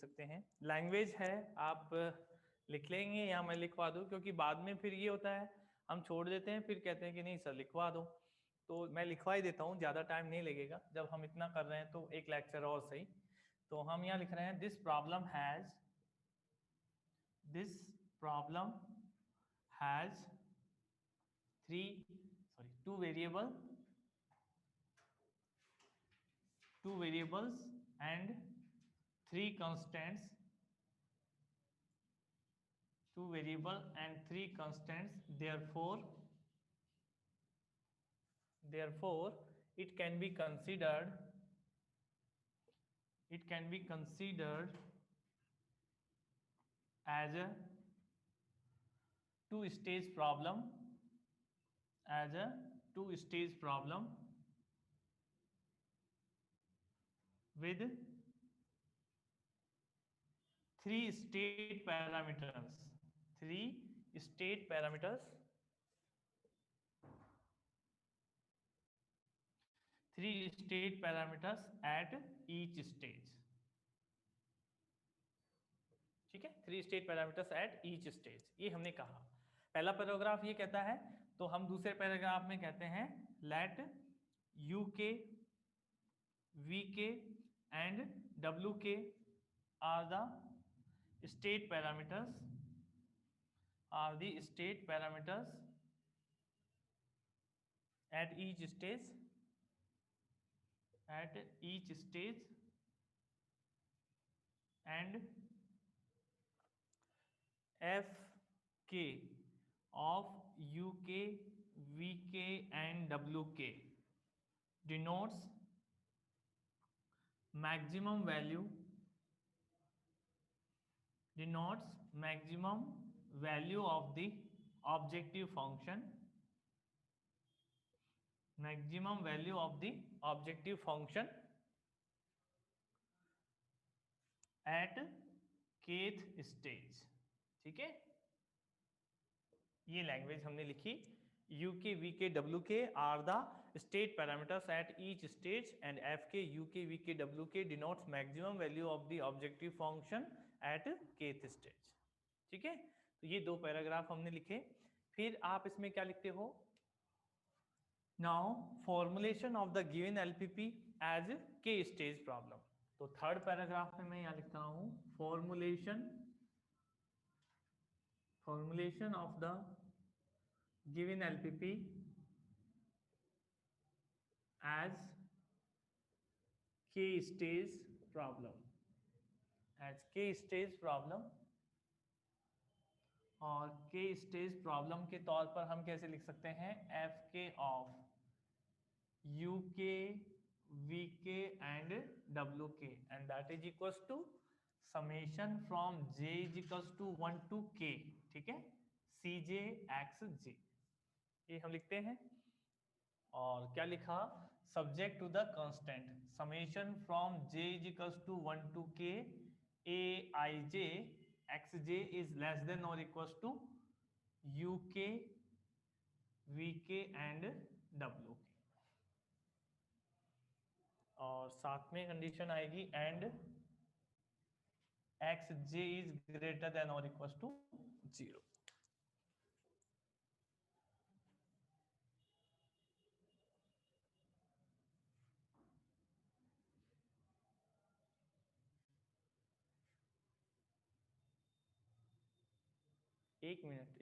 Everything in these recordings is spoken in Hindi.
सकते हैं। लैंग्वेज है, आप लिख लेंगे या मैं लिखवा दूं, क्योंकि बाद में फिर ये होता है हम छोड़ देते हैं, फिर कहते हैं कि नहीं सर लिखवा दो, तो मैं लिखवा ही देता हूँ, ज़्यादा टाइम नहीं लगेगा। जब हम इतना कर रहे हैं तो एक लेक्चर और सही। तो हम यहाँ लिख रहे हैं this problem has two variables and three constants. Therefore it can be considered as a two-stage problem with three state parameters at each stage। ठीक है, 3 state parameters at each stage, ये हमने कहा। पहला पैराग्राफ ये कहता है, तो हम दूसरे पैराग्राफ में कहते हैं let U K, V K and W K are the state parameters at each stage and f k of uk, vk and wk denotes maximum value of the objective function at kth stage। ठीक है, ये लैंग्वेज हमने लिखी। uk, vk, wk are the state parameters at each stage and fk, uk, vk, wk denotes maximum value of the objective function at kth stage। ठीक है, तो ये दो पैराग्राफ हमने लिखे। फिर आप इसमें क्या लिखते हो, now formulation of the given LPP as K stage problem. तो थर्ड पैराग्राफ में मैं यहां लिखता हूं formulation of the given LPP as K stage problem. और के स्टेज प्रॉब्लम के तौर पर हम कैसे लिख सकते हैं, F K of U K, V K and W K, and that is equals to summation from J is equals to 1 to k। ठीक है, सी जे एक्स जे, ये हम लिखते हैं। और क्या लिखा, subject to the constant summation from J is equals to 1 to k a I j X J is less than और equals to U K, V K and W K. और साथ में कंडीशन आएगी and X J is greater than और इक्वल्स टू 0। एक minute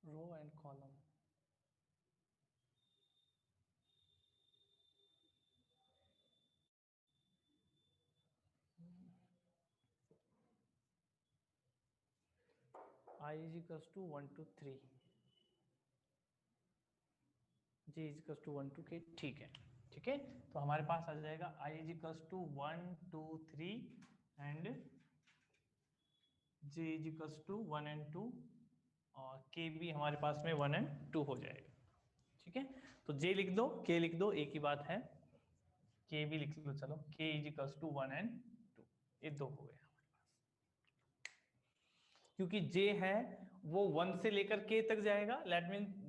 row and column. I is equals to 1 to 3, J is equals to 1 to k। ठीक है, तो हमारे पास आ जाएगा I is equals to 1 2 3 and J is equals to 1 and 2 और K भी हमारे पास में 1 and 2 हो जाएगा। ठीक है, तो J लिख दो, K लिख दो, एक ही बात है, K भी लिख लो। चलो, K is equals to 1 and 2, ये दो हो गए हमारे पास। क्योंकि J है वो 1 से लेकर K तक जाएगा,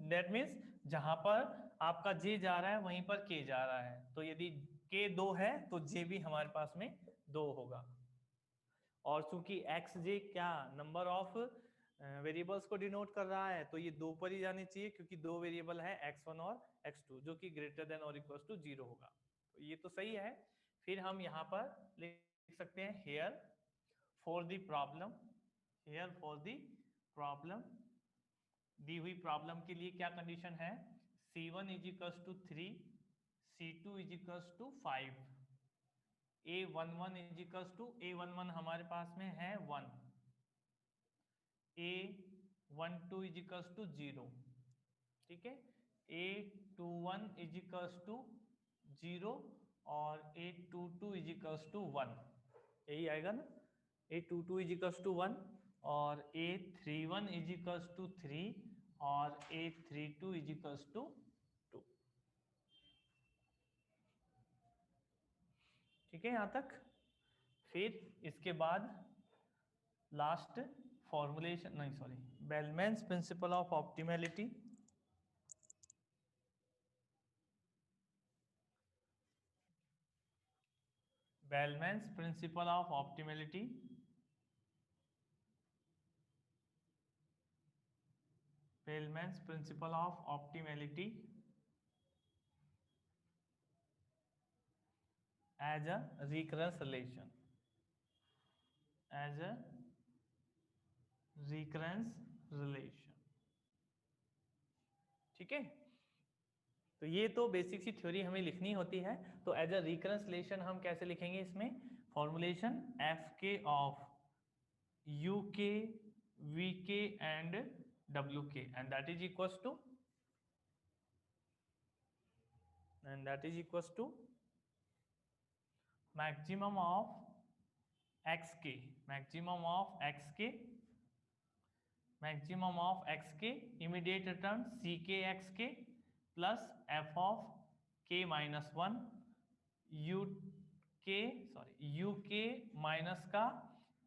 दैट मीन्स जहां पर आपका J जा रहा है वहीं पर K जा रहा है। तो यदि k 2 है तो j भी हमारे पास में 2 होगा। और चूंकि एक्स जे क्या नंबर ऑफ वेरिएबल्स को डिनोट कर रहा है, तो ये 2 पर ही जाने चाहिए, क्योंकि 2 वेरिएबल है x1 और x2 जो कि ग्रेटर देन और इक्वल टू 0 होगा। तो ये तो सही है। फिर हम यहाँ पर लिख सकते हैं here for the problem, here for the problem, दी हुई प्रॉब्लम के लिए क्या कंडीशन है, C1 is equals to 3, C2 is equals to 5, A11 is equals to, A11 हमारे पास में है 1, A12 इज इक्वल्स टू 0, ठीक है, A21 इज इक्वल्स टू 0 और A22 इज इक्वल्स टू 1, यही आएगा ना, A22 इज इक्वल्स टू 1 और A31 इज इक्वल्स टू 3 और A32 इज इक्वल्स टू 2। ठीक है यहाँ तक। फिर इसके बाद लास्ट फॉर्मुलेशन, नहीं sorry, Bellman's principle of optimality, Bellman's principle of optimality, Bellman's principle of optimality as a recurrence relation, as a recurrence relation, ठीक है। तो ये तो बेसिक सी थ्योरी हमें लिखनी होती है। तो एज अ रिकरेंस रिलेशन हम कैसे लिखेंगे इसमें, formulation F K of U K V K and W K and that is equals to, and that is equals to maximum of X K, maximum of X K, maximum of X K immediate return C K X K plus F of K minus 1 U K, sorry U K minus का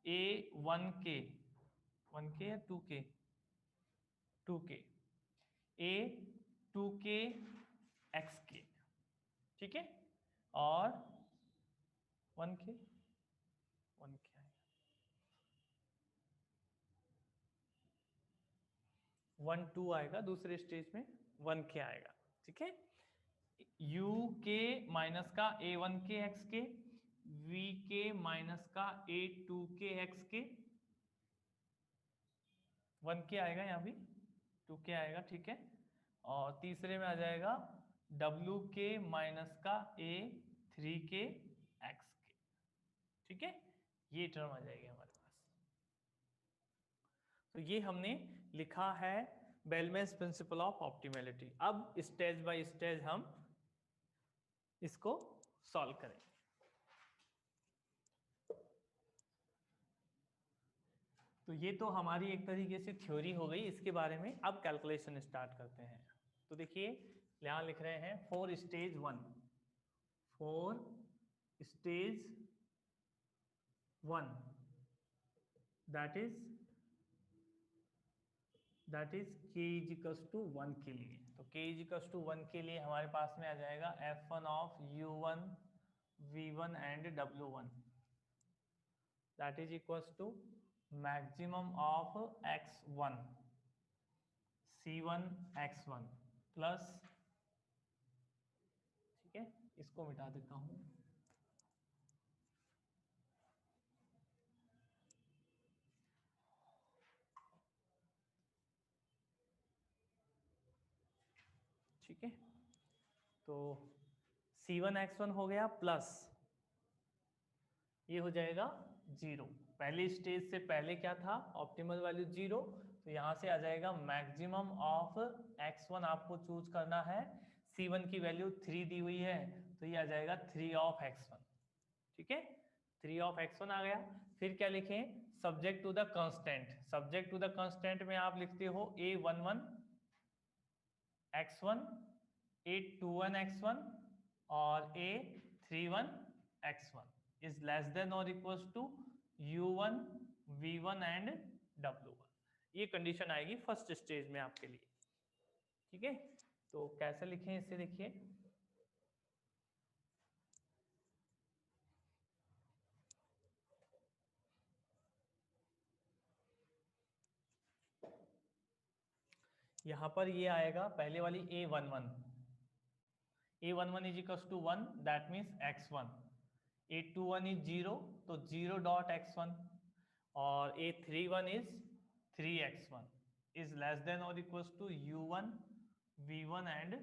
ए 1 के, 1 के या 2 के, 2 के, ए 2 के एक्स के, ठीक है, और 1 के, 1 के आएगा, 1 2 आएगा दूसरे स्टेज में, 1 के आएगा, ठीक है। u के माइनस का a1 के x के, v के माइनस का a2 के x के, 1 के आएगा यहाँ भी, 2 के आएगा, ठीक है। और तीसरे में आ जाएगा w के माइनस का a3 के x के, ठीक है, ये टर्म आ जाएगी हमारे पास। तो ये हमने लिखा है बेलमैन्स प्रिंसिपल ऑफ ऑप्टिमैलिटी। अब स्टेज बाय स्टेज हम इसको सॉल्व करें। तो ये तो हमारी एक तरीके से थ्योरी हो गई इसके बारे में। अब कैलकुलेशन स्टार्ट करते हैं। तो देखिए यहाँ लिख रहे हैं for stage 1, for stage 1 that is k is equals to 1 के लिए। तो k इज इक्वल्स टू 1 के लिए हमारे पास में आ जाएगा f1 of u1 v1 and w1 that is equals to maximum of x1 c1 x1 plus, ठीक है, इसको मिटा देता हूं, ठीक है। तो c1 x1 हो गया प्लस ये हो जाएगा 0। पहले स्टेज से पहले क्या था, ऑप्टिमल वैल्यू 0, तो यहाँ से आ जाएगा मैक्सिमम ऑफ x1 आपको चूज करना है, c1 की वैल्यू 3 दी हुई है, तो ये आ जाएगा 3 ऑफ x1, ठीक है, 3 ऑफ x1 आ गया। फिर क्या लिखें, subject to the constant, subject to the constant में आप लिखते हो a11 x1, a21 x1 और a31 x1 is less than or equals to u1 v1 and w1। ये कंडीशन आएगी फर्स्ट स्टेज में आपके लिए, ठीक है। तो कैसे लिखें इसे, देखिए यहाँ पर ये आएगा पहले वाली A11, A11 is equal to 1, that means x1, A21 is 0, तो 0 डॉट x1, और A31 इज 3x1 इज लेस देन और equal to U1 V1 and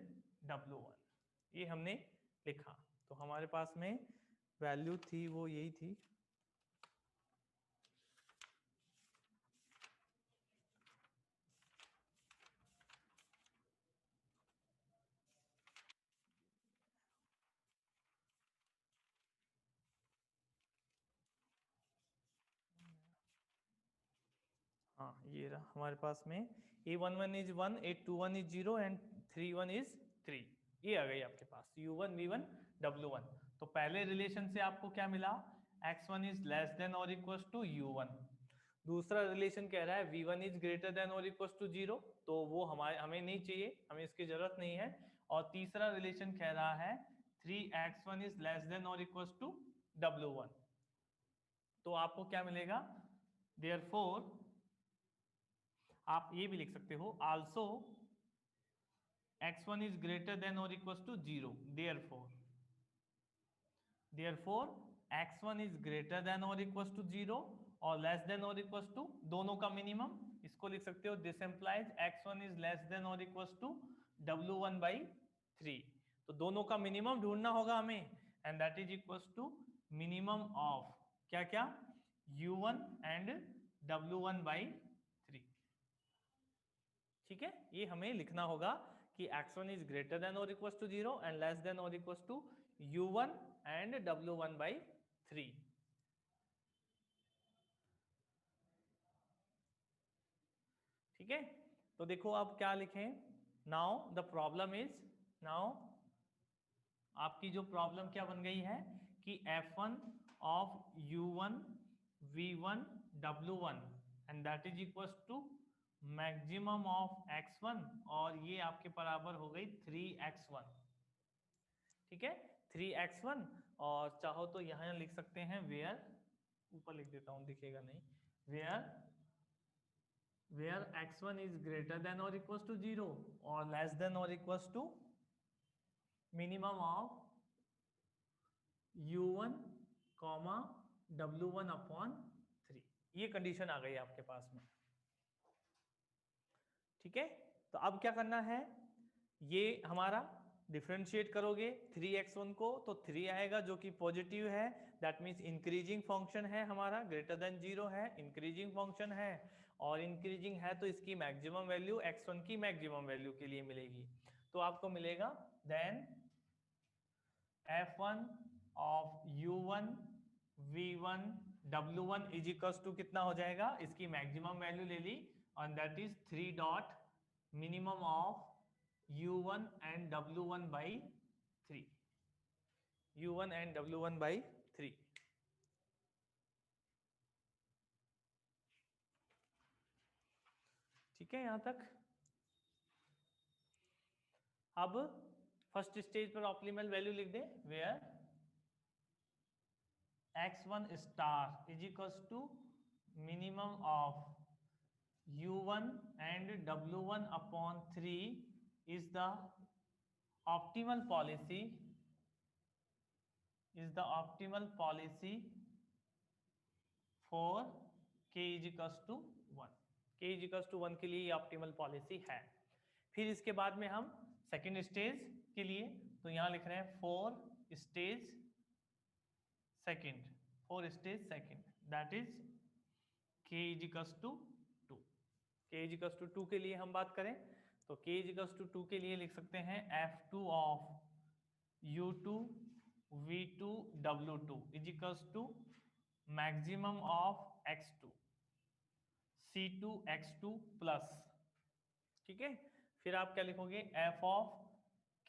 W1। ये हमने लिखा, तो हमारे पास में वैल्यू थी वो यही थी। हाँ ये रहा हमारे पास में A11 is 1, A21 is 0 and 31 is 3। ये आ गई आपके पास U1 V1 W1। तो पहले रिलेशन से आपको क्या मिला, x1 इज लेस देन और इक्वल टू U1। दूसरा रिलेशन कह रहा है V1 इज ग्रेटर देन और इक्वल टू 0, तो वो हमें नहीं चाहिए, हमें इसकी जरूरत नहीं है। और तीसरा रिलेशन कह रहा है 3x1 इज लेस देन और इक्वल टू W1। तो आपको क्या मिलेगा, देयरफॉर आप ये भी लिख सकते हो also x1 is greater than और equal to 0, therefore x1 is greater than और इक्वल टू 0 और लेस देन और इक्वल टू दोनों का मिनिमम। इसको लिख सकते हो this implies x1 is less than और इक्वल टू W1 by 3। तो दोनों का मिनिमम ढूंढना होगा हमें, and that is equal to minimum of क्या क्या, U1 एंड W1 by 3। ठीक है, ये हमें लिखना होगा कि x1 इज ग्रेटर देन और equal to 0 and less than और equal to U1 and W1 by 3। ठीक है, तो देखो आप क्या लिखें, now the problem is, now आपकी जो प्रॉब्लम क्या बन गई है कि f1 of U1 V1 W1 and that is equal to maximum of x1, और ये आपके बराबर हो गई 3x1। ठीक है, 3x1, और चाहो तो यहाँ लिख सकते हैं वेयर, ऊपर लिख देता हूँ दिखेगा नहीं, where x1 is greater than और इक्वल टू 0 और लेस देन और equal to minimum of U1 comma W1 upon 3। ये कंडीशन आ गई आपके पास में। ठीक है, तो अब क्या करना है, ये हमारा डिफरेंशिएट करोगे 3x1 को, तो 3 आएगा जो कि पॉजिटिव है, दैट मीन्स इंक्रीजिंग फंक्शन है हमारा, ग्रेटर देन 0 है, इंक्रीजिंग फंक्शन है, और इंक्रीजिंग है तो इसकी मैक्सिमम वैल्यू x1 की मैक्सिमम वैल्यू के लिए मिलेगी। तो आपको मिलेगा then f1 of U1 V1 W1 is equal to कितना हो जाएगा, इसकी मैक्सिमम वैल्यू ले ली, और and that 3 dot minimum of U1 and W1 by 3, U1 and W1 by 3। ठीक है यहां तक। अब फर्स्ट स्टेज पर ऑप्टिमल वैल्यू लिख दे, where x1 star is equal to minimum of U1 and W1 upon 3 is the optimal policy, for k is equals to 1। k is equals to 1 के लिए ये ऑप्टिमल पॉलिसी है। फिर इसके बाद में हम सेकेंड स्टेज के लिए, तो यहाँ लिख रहे हैं four stage second, that is k is equals to 2। k is equals to 2 के लिए हम बात करें तो k is equals to 2 के लिए लिख सकते हैं f2 of U2 V2 W2 is equals to maximum of x2 C2 x2 plus. ठीक है, फिर आप क्या लिखोगे f of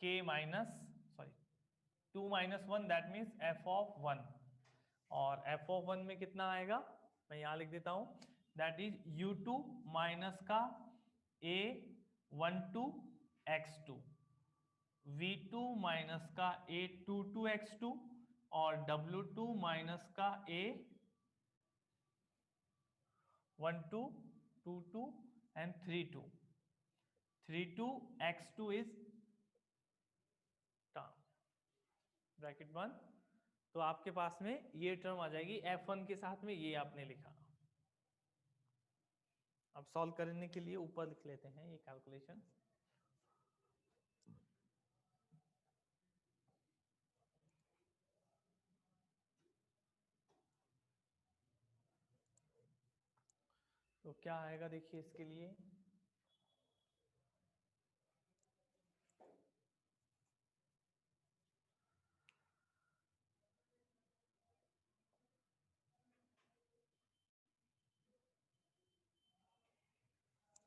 k minus 2 minus 1 that means f of 1, और f ऑफ 1 में कितना आएगा, मैं यहाँ लिख देता हूँ, दैट इज U2 माइनस का A12 x2 V2 माइनस का A22 x2 और W2 माइनस का A12 22 and 32 3 to x2 is term bracket 1। तो आपके पास में ये टर्म आ जाएगी f1 के साथ में, ये आपने लिखा। अब सॉल्व करने के लिए ऊपर लिख लेते हैं ये कैलकुलेशन। तो क्या आएगा देखिए इसके लिए,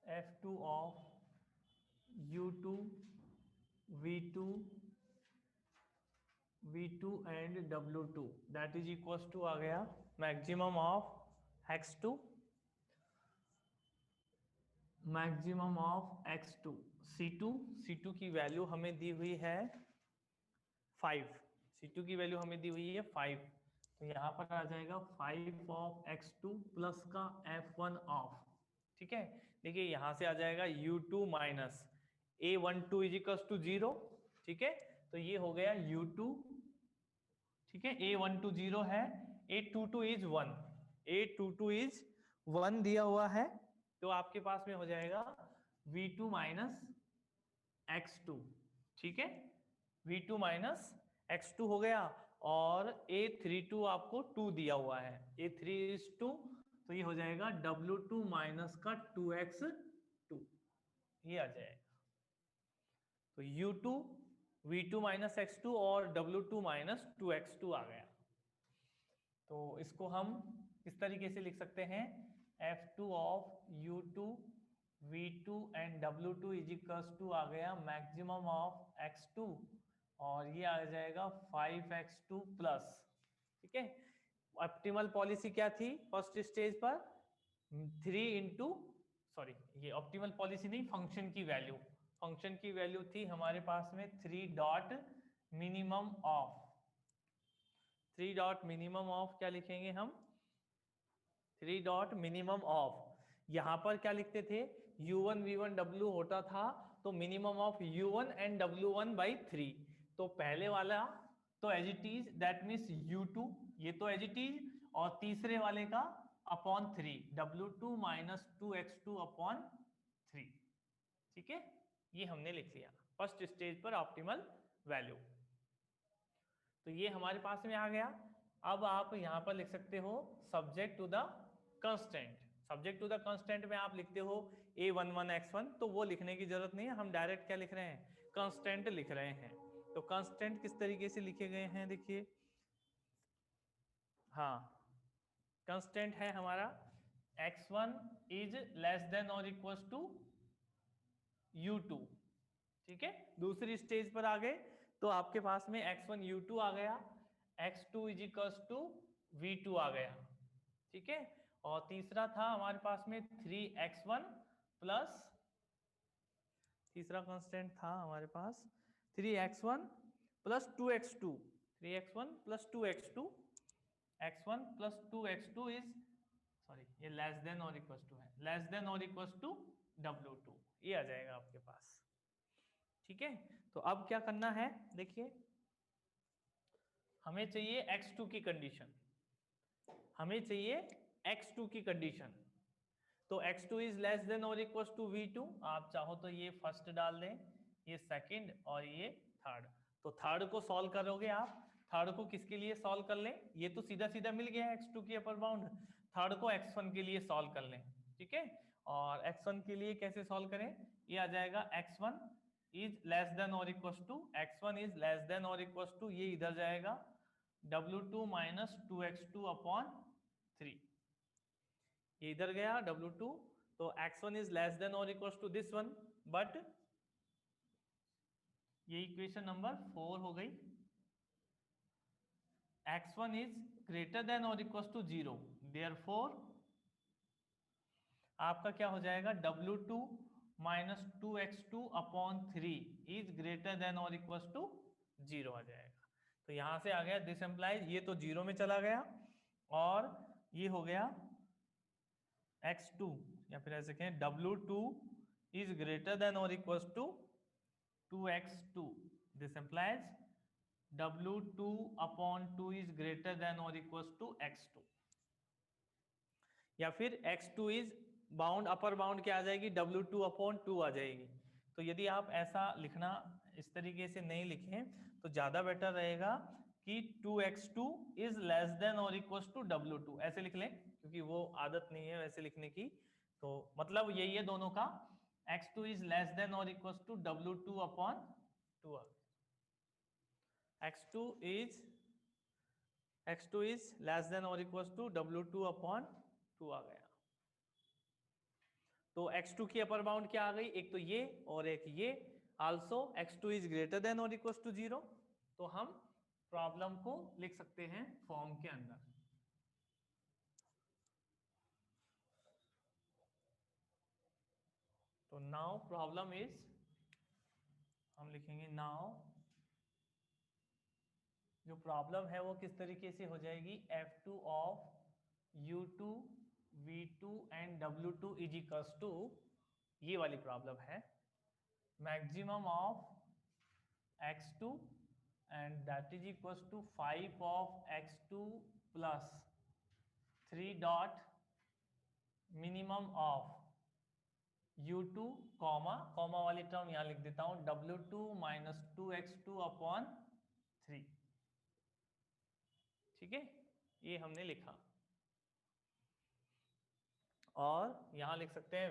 F2 of U2 V2 and W2 that is equal to आ गया मैक्सिमम ऑफ x2 C2 की वैल्यू हमें दी हुई है 5। C2 की वैल्यू हमें दी हुई है 5, तो यहाँ पर आ जाएगा 5 ऑफ x2 प्लस का F1 ऑफ, ठीक है। देखिए यहाँ से आ जाएगा U2 minus A12 is equal to 0, ठीक है। तो ये हो गया U2, ठीक है। A12 0 है, A22 इज 1, A22 इज 1 दिया हुआ है, तो आपके पास में हो जाएगा V2 माइनस x2, ठीक है। V2 माइनस x2 हो गया, और A32 आपको 2 दिया हुआ है, A3 is 2, तो ये हो जाएगा W2 माइनस का 2x2, ये आ जाएगा। तो U2 V2 माइनस x2 और W2 माइनस 2x2 आ गया। तो इसको हम इस तरीके से लिख सकते हैं, F2 of U2 V2 and W2 is equals to आ गया मैक्सिमम ऑफ x2, और ये आ जाएगा 5x2 प्लस, ठीक है। ऑप्टिमल पॉलिसी क्या थी फर्स्ट स्टेज पर, 3 इंटू, सॉरी ये ऑप्टिमल पॉलिसी नहीं, फंक्शन की वैल्यू थी हमारे पास में 3 dot minimum of, 3 dot minimum of क्या लिखेंगे हम, 3 डॉट मिनिमम ऑफ। यहां पर क्या लिखते थे, U1 V1 W होता था, तो minimum of U1 and W1 by 3, तो पहले वाला तो as it is that means U2, ये तो एज इट इज, और तीसरे वाले का upon 3 W2 minus 2x2 upon 3, ठीक है। ये हमने लिख लिया फर्स्ट स्टेज पर ऑप्टिमल वैल्यू। तो ये हमारे पास में आ गया। अब आप यहाँ पर लिख सकते हो subject to the constant, subject to the constant में आप लिखते हो A11 x1, तो वो लिखने की जरूरत नहीं है, हम डायरेक्ट क्या लिख रहे हैं, कंस्टेंट लिख रहे हैं। तो कंस्टेंट किस तरीके से लिखे गए हैं देखिए, हाँ कंस्टेंट है हमारा x1 इज लेस देन और इक्वल टू U2, ठीक है। दूसरी स्टेज पर आ गए तो आपके पास में x1 U2 आ गया, x2 is equal to V2 आ गया, ठीक है। और तीसरा था हमारे पास में 3x1 प्लस, तीसरा कांस्टेंट था हमारे पास 3x1 plus 2x2, 3x1 plus 2x2, x1 plus 2x2 is, sorry ये लेस देन और इक्वल टू है, लेस देन और इक्वल टू W2, ये आ जाएगा आपके पास, ठीक है। तो अब क्या करना है देखिए, हमें चाहिए x2 की कंडीशन, हमें चाहिए x2 की कंडीशन। तो x2 इज लेस देन और इक्वल टू V2, आप चाहो तो ये फर्स्ट डाल दें, ये सेकंड और ये थर्ड। तो थर्ड को सॉल्व करोगे आप, थर्ड को किसके लिए सॉल्व कर लें, ये तो सीधा सीधा मिल गया x2 की अपर बाउंड, थर्ड को x1 के लिए सॉल्व कर लें, ठीक है। और x1 के लिए कैसे सॉल्व करें, ये आ जाएगा x1 इज लेस देन और equal to, x1 is less than और इक्वल टू, ये इधर जाएगा W2 माइनस 2x2 अपॉन 3, ये इधर गया W2, तो x1 इज लेस देन और equal to this one, but ये इक्वेशन नंबर 4 हो गई। x1 इज ग्रेटर देन और इक्वल टू 0, देयरफॉर आपका क्या हो जाएगा, W2 minus 2x2 upon 3 is greater than और इक्वल टू 0 आ जाएगा। तो यहां से आ गया दिस एम्प्लाइज, ये तो 0 में चला गया, और ये हो गया x2, या फिर ऐसे कहें W2 is greater than or equals to 2x2. This implies W2 upon 2 is greater than or equals to x2. या फिर x2 is bound, upper bound क्या आ जाएगी, W2 अपॉन 2 आ जाएगी। तो यदि आप ऐसा लिखना इस तरीके से नहीं लिखें तो ज्यादा बेटर रहेगा कि 2x2 इज लेस देन और इक्वल्स टू W2 ऐसे लिख लें, क्योंकि वो आदत नहीं है वैसे लिखने की। तो मतलब यही है दोनों का, x2 इज लेस देन और equals to W2 upon 2 x2 is less than or equals to W2 upon 2 आ गया। तो x2 की अपर बाउंड क्या आ गई, एक तो ये और एक ये। Also x2 is greater than और इक्वल्स टू 0। तो हम प्रॉब्लम को लिख सकते हैं फॉर्म के अंदर। तो नाउ प्रॉब्लम इज, हम लिखेंगे नाउ, जो प्रॉब्लम है वो किस तरीके से हो जाएगी, F2 of U2 V2 and W2 is equals to, ये वाली प्रॉब्लम है, maximum of x2 and that is equals to 5 of x2 plus 3 dot minimum of U2 comma comma वाली टर्म यहां लिख देता हूं, W2 माइनस 2x2 अपॉन 3। ठीक है, ये हमने लिखा। और यहां लिख सकते हैं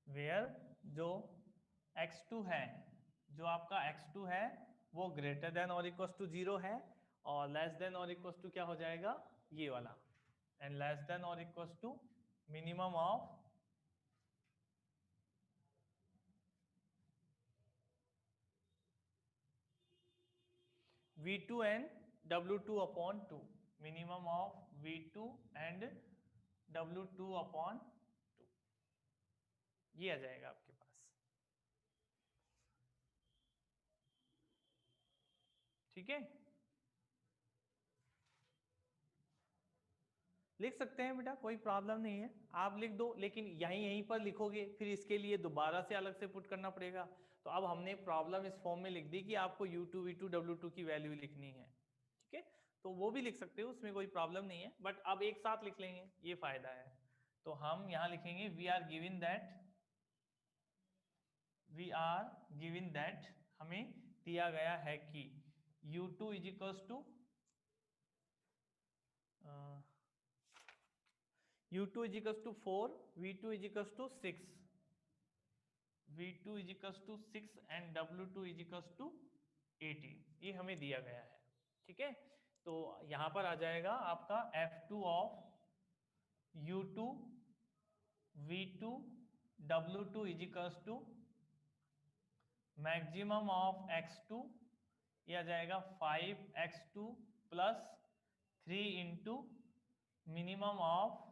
वेयर जो x2 है, जो आपका x2 है वो ग्रेटर देन और इक्वल्स टू 0 है, और लेस देन और इक्वल्स टू क्या हो जाएगा, ये वाला, एंड लेस देन और equals to minimum of V2 and W2 upon 2, minimum of V2 and W2 upon 2, ये आ जाएगा आपके पास। ठीक है, लिख सकते हैं बेटा, कोई प्रॉब्लम नहीं है, आप लिख दो, लेकिन यहीं पर लिखोगे, फिर इसके लिए दोबारा से अलग से पुट करना पड़ेगा। तो अब हमने प्रॉब्लम इस फॉर्म में लिख दी कि आपको U2 V2 W2 की वैल्यू लिखनी है। ठीक है, तो वो भी लिख सकते हो, उसमें कोई प्रॉब्लम नहीं है, बट अब एक साथ लिख लेंगे, ये फायदा है। तो हम यहाँ लिखेंगे वी आर गिवन दैट हमें दिया गया है कि U2 is equals to U2 is equals to 4, V2 is equals to 6, V2 is equals to 6 and W2 is equals to 18, ये हमें दिया गया है। ठीक है, तो यहाँ पर आ जाएगा आपका F2 of U2 V2 W2 is equals to maximum of x2, ये आ जाएगा 5x2 plus 3 into minimum of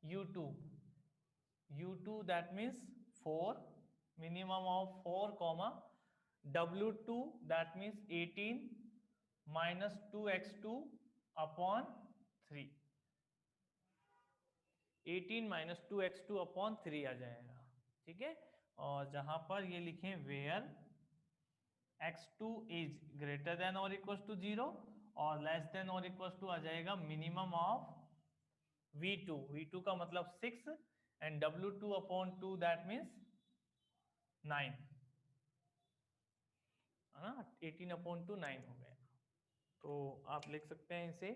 U2 that means 4, minimum of 4 comma W2 that means 18 minus 2x2 upon 3, 18 minus 2x2 upon 3 आ जाएगा। ठीक है, और जहां पर ये लिखें where x2 is greater than or equals to 0 और less than or equals to आ जाएगा मिनिमम ऑफ V2 का मतलब 6 and W2 upon 2 that means 9, है ना, 18 अपॉन 2 9 हो गया। तो आप लिख सकते हैं इसे,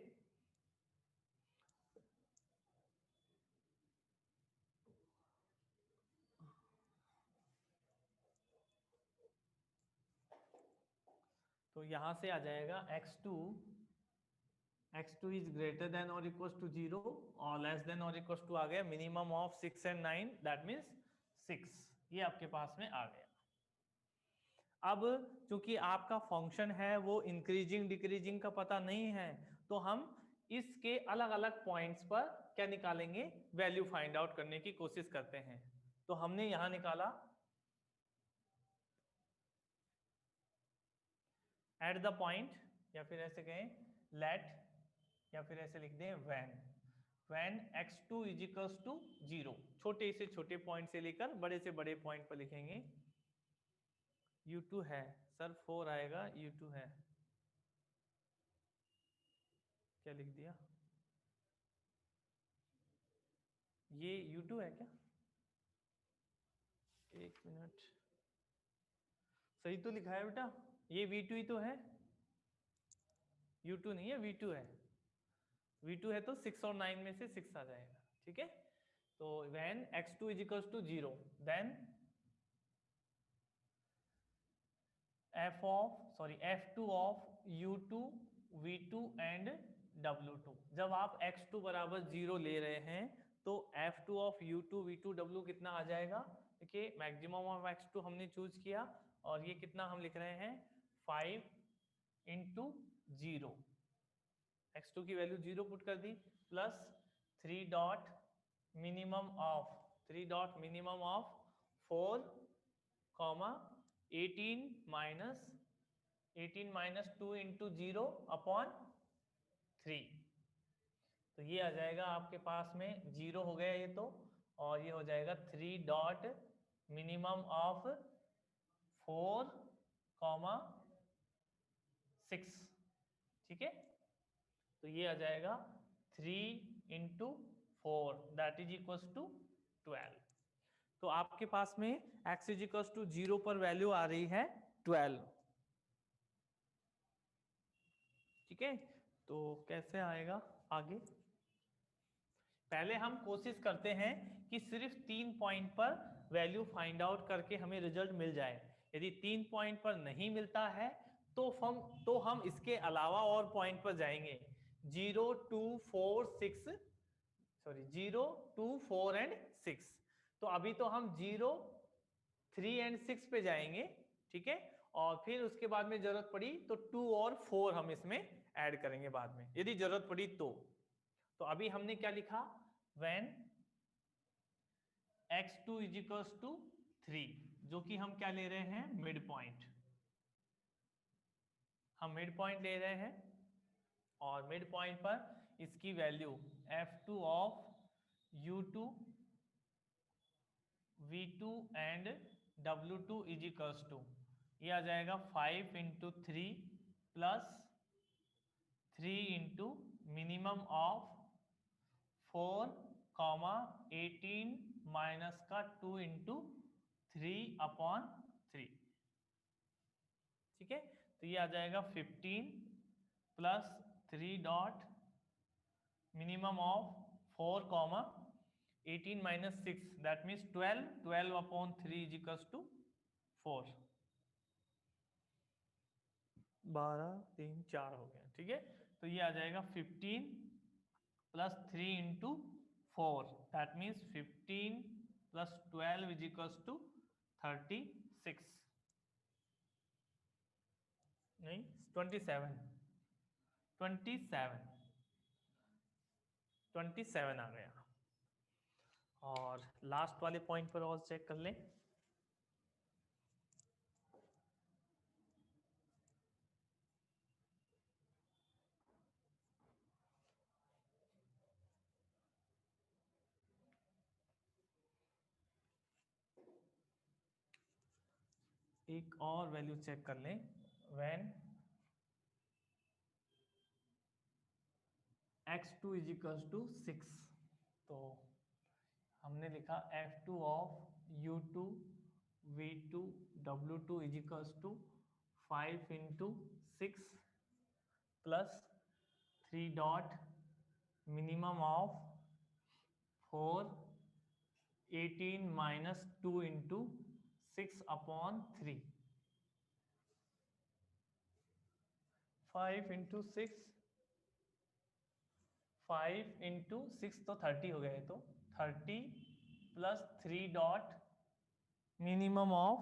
तो यहां से आ जाएगा x2 इज ग्रेटर देन और इक्वल्स टू 0 और लेस देन और इक्वल्स टू आ गया minimum of 6 and 9 that means 6, ये आपके पास में आ गया। अब चूंकि आपका फंक्शन है वो इंक्रीजिंग डिक्रीजिंग का पता नहीं है, तो हम इसके अलग अलग पॉइंट्स पर क्या निकालेंगे, वैल्यू फाइंड आउट करने की कोशिश करते हैं। तो हमने यहां निकाला एट द पॉइंट, या फिर ऐसे कहें लेट, या फिर ऐसे लिख दें when, when x2 is equals to 0, छोटे से छोटे पॉइंट से लेकर बड़े से बड़े पॉइंट पर लिखेंगे। u2 है सर, 4 आएगा, u2 है, क्या लिख दिया, ये u2 है क्या, एक मिनट, सही तो लिखा है बेटा, ये v2 ही तो है, u2 नहीं है, v2 है, v2 है तो 6 और 9 में से 6 आ जाएगा, ठीक है। तो when x2 is equals to 0, then f2 of u2 v2 and w2। जब आप x2 बराबर 0 ले रहे हैं तो f2 of u2 v2 w कितना आ जाएगा, देखिए मैक्सिमम ऑफ x2 हमने चूज किया और ये कितना हम लिख रहे हैं 5 इंटू 0, x2 की वैल्यू 0 पुट कर दी, plus 3 dot minimum of 4 comma 18 minus 2 into 0 upon 3, तो ये आ जाएगा आपके पास में 0 हो गया ये तो, और ये हो जाएगा 3 डॉट मिनिमम ऑफ 4 कॉमा 6, ठीक है। तो ये आ जाएगा 3 into 4 that is equals to 12। तो आपके पास में x इज इक्वल्स टू 0 पर वैल्यू आ रही है 12, ठीक है। तो कैसे आएगा आगे, पहले हम कोशिश करते हैं कि सिर्फ 3 पॉइंट पर वैल्यू फाइंड आउट करके हमें रिजल्ट मिल जाए। यदि 3 पॉइंट पर नहीं मिलता है तो हम इसके अलावा और पॉइंट पर जाएंगे, 0 2 4 6 सॉरी 0 2 4 एंड 6। तो अभी तो हम 0 3 एंड 6 पे जाएंगे, ठीक है, और फिर उसके बाद में जरूरत पड़ी तो 2 और 4 हम इसमें ऐड करेंगे बाद में यदि जरूरत पड़ी तो अभी हमने क्या लिखा, when x2 is equals to 3, जो कि हम क्या ले रहे हैं मिड पॉइंट, हम मिड पॉइंट ले रहे हैं और मिड पॉइंट पर इसकी value f2 of u2 v2 and w2 is equals to, ये आ जाएगा 5 into 3 plus 3 into minimum of 4 comma 18 minus का 2 इंटू 3 अपॉन 3, ठीक है। तो ये आ जाएगा 15 plus 3 dot minimum of 4 comma 18 minus 6 that means 12 upon 3 is equals to 4, 12 3 4 हो गया, ठीक है। तो ये आ जाएगा 15 plus 3 into 4 that means 15 plus 12 is equals to 36, नहीं 27 आ गया। और लास्ट वाले पॉइंट पर और चेक कर लें, एक और वैल्यू चेक कर लें, when x2 is equals to 6, तो हमने लिखा f2 of u2 v2 w2 is equals to 5 into 6 plus 3 dot minimum of 4 18 minus 2 into 6 upon 3, 5 into 6 5 into 6 तो 30 हो गए, तो 30 plus 3 dot minimum of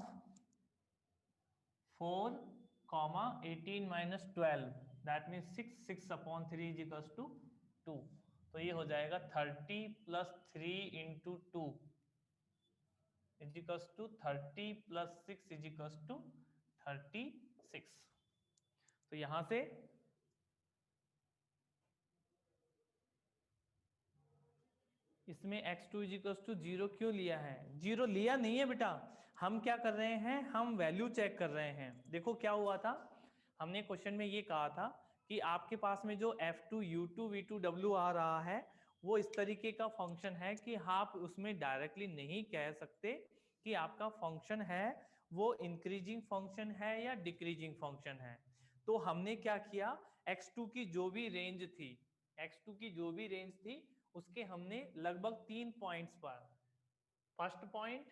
4 comma 18 minus 12 that means 6 upon 3 is equals to 2, तो ये हो जाएगा 30 plus 3 into 2 is equals to 30 plus 6 is equals to 36। तो यहां से इसमें x2 इजिकल्स टू 0 क्यों लिया है? 0 लिया नहीं है बेटा, हम क्या कर रहे हैं, हम वैल्यू चेक कर रहे हैं। देखो क्या हुआ था, हमने क्वेश्चन में ये कहा था कि आपके पास में जो f2 u2 v2 w आ रहा है वो इस तरीके का फंक्शन है कि आप उसमें डायरेक्टली नहीं कह सकते कि आपका फंक्शन है वो इंक्रीजिंग फंक्शन है या डिक्रीजिंग फंक्शन है। तो हमने क्या किया, x2 की जो भी रेंज थी, x2 की जो भी रेंज थी उसके हमने लगभग 3 पॉइंट्स पर, फर्स्ट पॉइंट,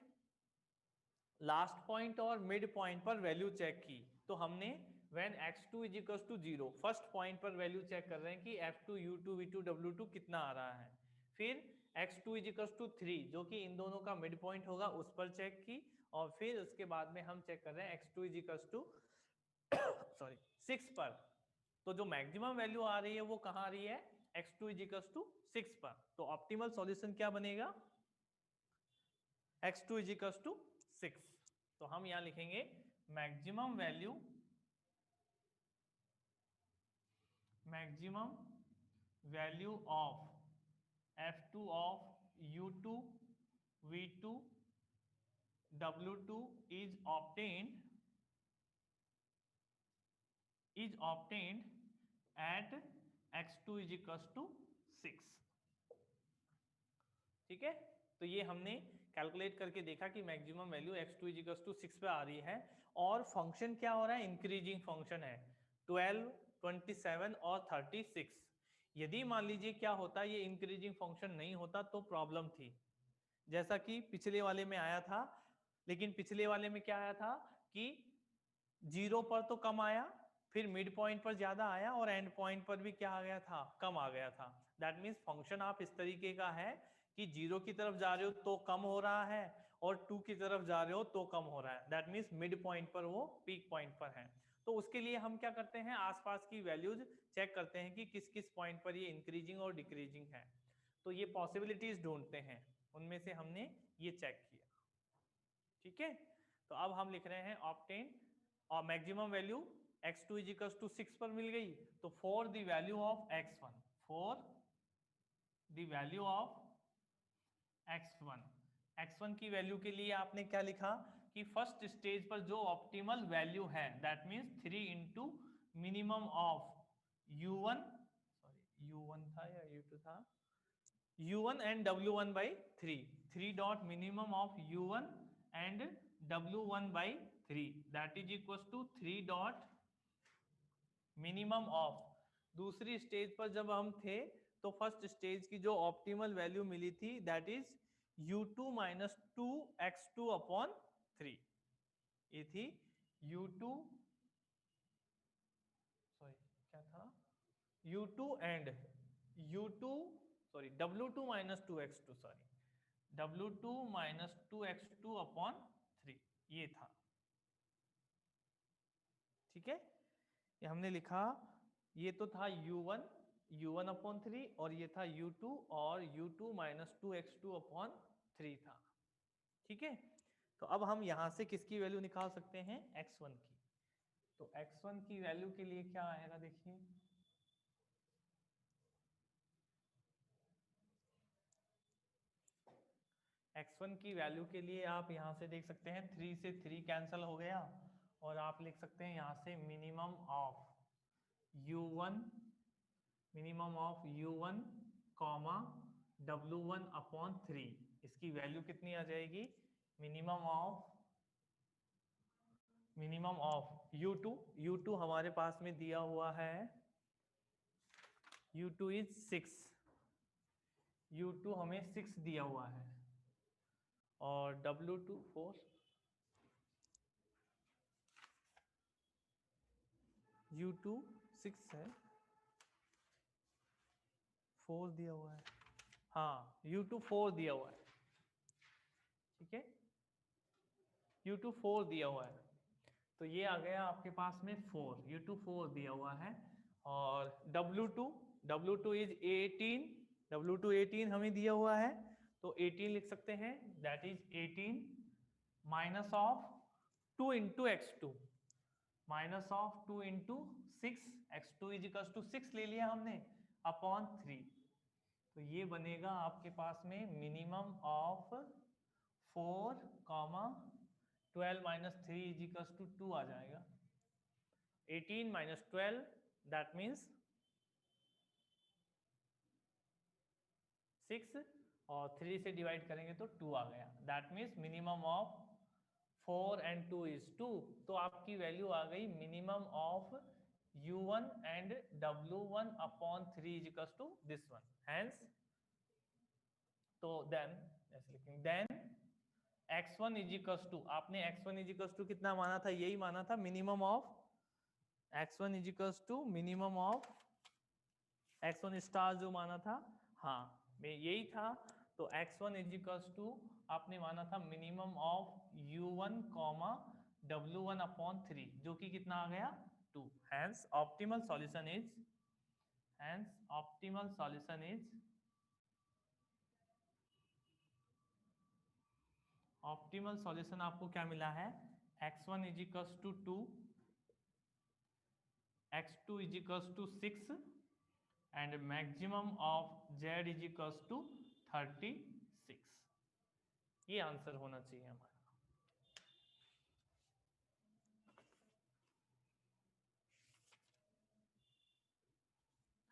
लास्ट पॉइंट और मिड पॉइंट पर वैल्यू चेक की। तो हमने when x2 is equals to 0 first point पर वैल्यू चेक कर रहे हैं कि f2 u2 v2 w2 कितना आ रहा है। फिर x2 इज इक्वल्स टू 3 जो कि इन दोनों का मिड पॉइंट होगा उस पर चेक की, और फिर उसके बाद में हम चेक कर रहे हैं x2 is equals to sorry 6 पर। तो जो मैक्सिमम वैल्यू आ रही है वो कहाँ आ रही है, x2 इज इक्वल्स टू 6 पर। तो ऑप्टिमल सॉल्यूशन क्या बनेगा, x2 इज इक्वल्स टू 6। तो हम यहां लिखेंगे maximum value of f2 of u2 v2 w2 is obtained at x2 is equals to 6। ठीक है, तो ये हमने कैलकुलेट करके देखा कि maximum value x2 is equals to 6 पे आ रही है, और फंक्शन क्या हो रहा है, इंक्रीजिंग फंक्शन है 12, 27 और 36। यदि मान लीजिए क्या होता ये इंक्रीजिंग फंक्शन नहीं होता तो प्रॉब्लम थी, जैसा कि पिछले वाले में आया था। लेकिन पिछले वाले में क्या आया था कि 0 पर तो कम आया, फिर मिड पॉइंट पर ज्यादा आया, और एंड पॉइंट पर भी क्या आ गया था, कम आ गया था। दैट मीन्स फंक्शन आप इस तरीके का है कि 0 की तरफ जा रहे हो तो कम हो रहा है, और 2 की तरफ जा रहे हो तो कम हो रहा है। दैट मीन्स मिड पॉइंट पर वो पीक पॉइंट पर है। तो उसके लिए हम क्या करते हैं, आसपास की वैल्यूज चेक करते हैं कि किस किस पॉइंट पर ये इंक्रीजिंग और डिक्रीजिंग है। तो ये पॉसिबिलिटीज ढूंढते हैं, उनमें से हमने ये चेक किया। ठीक है, तो अब हम लिख रहे हैं ऑब्टेन, और maximum value x2 is equals to 6 पर मिल गई। तो for the value of x1, for the value of x1, x1 की वैल्यू के लिए आपने क्या लिखा कि फर्स्ट स्टेज पर जो ऑप्टिमल वैल्यू है that means 3 into minimum of u1, sorry u1 था या u2 था, u1 and w1 by 3, 3 dot minimum of u1 and w1 by 3 that is equals to 3 dot minimum of. दूसरी स्टेज पर जब हम थे तो फर्स्ट स्टेज की जो ऑप्टिमल वैल्यू मिली थी that is u2 minus 2x2 upon 3। ये थी u2, सॉरी क्या था, u2 and u2 sorry w2 minus 2x2, sorry w2 minus 2x2 upon 3, ये था। ठीक है, ये हमने लिखा, ये तो था u1 अपॉन 3, और ये था u2, और u2 माइनस 2x2 अपॉन 3 था। ठीक है, तो अब हम यहां से किसकी वैल्यू निकाल सकते हैं, x1 की। तो x1 की वैल्यू के लिए क्या आएगा, देखिए x1 की वैल्यू के लिए आप यहां से देख सकते हैं 3 से 3 कैंसिल हो गया, और आप लिख सकते हैं यहां से minimum of u1, minimum of u1 comma w1 upon 3, इसकी वैल्यू कितनी आ जाएगी, मिनिमम ऑफ u2 हमारे पास में दिया हुआ है, u2 इज 6, u2 हमें 6 दिया हुआ है, और w2 4, u2 6 है, 4 दिया हुआ है, हाँ u2 4 दिया हुआ है। ठीक है, u2 4 दिया हुआ है, तो ये आ गया आपके पास में 4, u2 4 दिया हुआ है, और w2 इज 18, w2 18 हमें दिया हुआ है, तो 18 लिख सकते हैं, that is 18 minus of 2 into x2, minus of 2 into 6, x2 is equal to 6 ले लिया हमने, अपॉन 3। तो ये बनेगा आपके पास में minimum of 4, 12 minus 3 is equal to 2 आ जाएगा। 18 माइनस 12 दैट मीन्स 6 और 3 से डिवाइड करेंगे तो 2 आ गया। That means minimum of 4 and 2 is 2। तो आपकी वैल्यू आ गई minimum of u1 and w1 upon 3 is equals to this one। Hence तो देन ऐसे लिखेंगे then x1 is equals to, आपने x1 is equals to कितना माना था? यही माना था minimum of x1 is equals to minimum of x1 star जो माना था, हाँ यही था। तो x1 is equals to आपने माना था minimum of u1 w1 upon 3 जो कि कितना आ गया 2। Hence optimal solution is, hence optimal solution is, optimal solution आपको क्या मिला है? x1 is equals to 2, x2 is equals to 6 and maximum of z is equals to 36। ये आंसर होना चाहिए हमारा।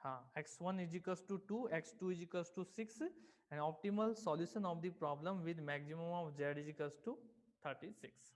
हाँ, x1 is equals to 2, x2 is equals to 6 and optimal solution of the problem with maximum of z is equals to 36।